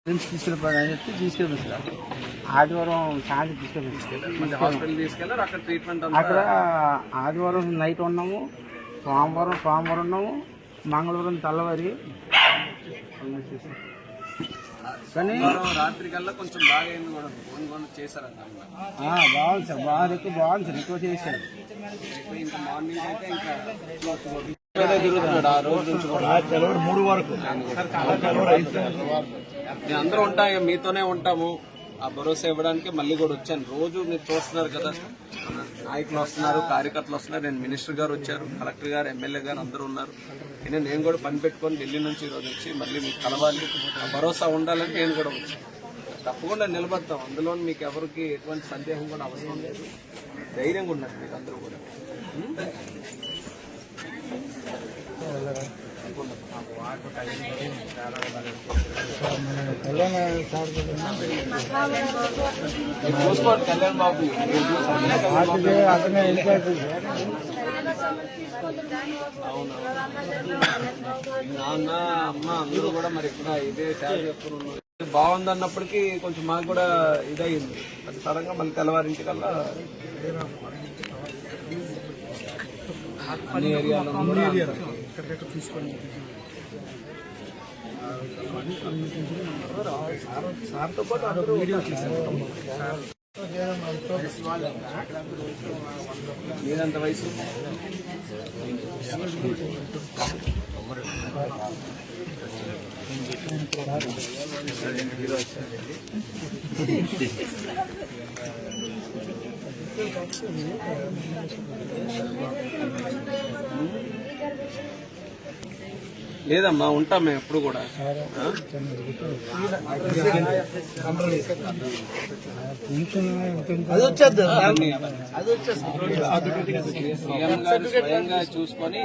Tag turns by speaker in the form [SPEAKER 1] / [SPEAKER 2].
[SPEAKER 1] తీసుకెళ్ళిపోయి చెప్తే తీసుకెళ్ళిపోతారు. ఆదివారం సాయంత్రం
[SPEAKER 2] తీసుకెళ్ళారు. అక్కడ ట్రీట్మెంట్
[SPEAKER 1] అక్కడ ఆదివారం నైట్ ఉన్నాము, సోమవారం ఉన్నాము, మంగళవారం తెల్లవారి. కానీ
[SPEAKER 2] రాత్రి కల్లా కొంచెం బాగా అయింది కూడా ఫోన్ చేశారంట.
[SPEAKER 1] బాగుంది సార్, బాగుంది సార్, ఎక్కువ చేశారు.
[SPEAKER 2] ఇంకా మార్నింగ్ అయితే ఇంకా తిరుగుతున్నాడు. ఆ రోజు నుంచి కూడా 3 వరకు నేను అందరూ ఉంటాం, మీతోనే ఉంటాము. ఆ భరోసా ఇవ్వడానికి మళ్ళీ కూడా వచ్చాను. రోజు మీరు చూస్తున్నారు కదా, నాయకులు వస్తున్నారు, కార్యకర్తలు వస్తున్నారు. నేను మినిస్టర్ గారు వచ్చారు, కలెక్టర్ గారు, ఎమ్మెల్యే గారు అందరూ ఉన్నారు. నేను కూడా పని పెట్టుకొని ఢిల్లీ నుంచి ఈరోజు వచ్చి మళ్ళీ మీకు కలవాలి, ఆ భరోసా ఉండాలని నేను కూడా వచ్చాను. తప్పకుండా నిలబడతాం. అందులో మీకు ఎవరికి ఎటువంటి సందేహం కూడా అవసరం లేదు. ధైర్యంగా ఉన్నారు మీకు అందరూ కూడా. చూసుకోండి కళ్యాణ్ బాబు, నాన్న అమ్మ అందరూ కూడా మరి ఇక్కడ ఇదే తయారు చెప్తున్నారు. బాగుంది అన్నప్పటికీ కొంచెం మాకు కూడా ఇదయింది. అది సడన్గా మళ్ళీ తెల్లవారింటికల్లా అన్ని ఏరియాలో తీసుకొని సార్తో పాటు అందరూ వీడియో తీశారు. మీదంత వయసు? లేదమ్మా, ఉంటాం మేము ఎప్పుడు కూడా. స్వయంగా చూసుకొని